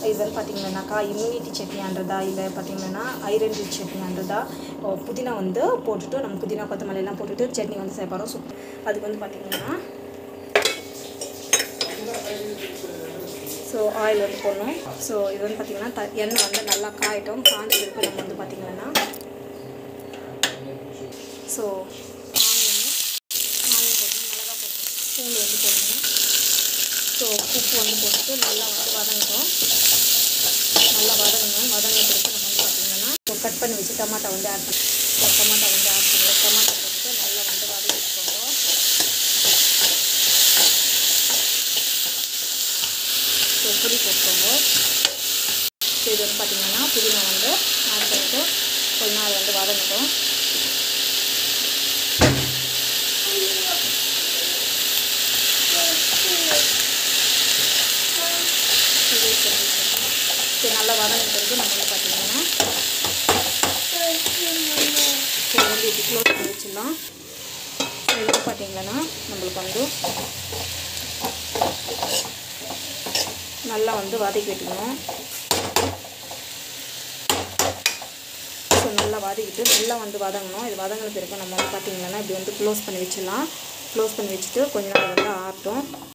இது வந்து பார்த்திங்கன்னாக்கா இம்யூனிட்டி சட்னியான்றதா இல்லை பார்த்திங்கன்னா ஐரன் ரிச் சட்னியான்றதா புதினா வந்து போட்டுட்டு நம்ம புதினா கொத்தமல்லிலாம் போட்டுட்டு சட்னி வந்து செய்யப்போகிறோம். ஸோ அதுக்கு வந்து பார்த்திங்கன்னா ஸோ ஆயில் வந்து போடணும். ஸோ இது வந்து பார்த்திங்கன்னா எண்ணெய் வந்து நல்லா காயட்டும். காஞ்சி இருக்கு நம்ம வந்து பார்த்திங்கன்னா ஸோ ஆனியன் போட்டு மிளகா போட்டு பூண்டு வந்து போடணும். ஸோ உப்பு வந்து போட்டுட்டு நல்லா வந்து வதங்கட்டும். நல்லா வதங்கணும். வதங்கின பிறகு நம்ம வந்து பார்த்திங்கன்னா கட் பண்ணி வச்சு டமாட்டோ வந்து ஆட் பண்ணி டமாட்டோ வந்து ஆட் பண்ணுவோம். டமாட்டோ போட்டு நல்லா வந்து வதக்கி வச்சுக்கோங்க. ஸோ புளி போட்டுக்கோங்க. ஸோ இது வந்து பார்த்திங்கன்னா புதினா வந்து ஆட் பண்ணிவிட்டு கொஞ்ச நாள் வந்து வதங்கட்டும். சரி நல்லா வதங்கின பிறகு நம்ம வந்து பார்த்திங்கன்னா ஸோ வந்து இது க்ளோஸ் பண்ணி வச்சிடலாம். ஸோ இது பார்த்திங்கன்னா நம்மளுக்கு வந்து நல்லா வந்து வதக்கி விட்டுக்கணும். ஸோ நல்லா வதக்கிட்டு நல்லா வந்து வதங்கணும். இது வதங்கின பிறகு நம்ம வந்து பார்த்திங்கன்னா இப்படி வந்து க்ளோஸ் பண்ணி வச்சிடலாம். க்ளோஸ் பண்ணி வச்சுட்டு கொஞ்ச நாள் வந்து ஆகட்டும்.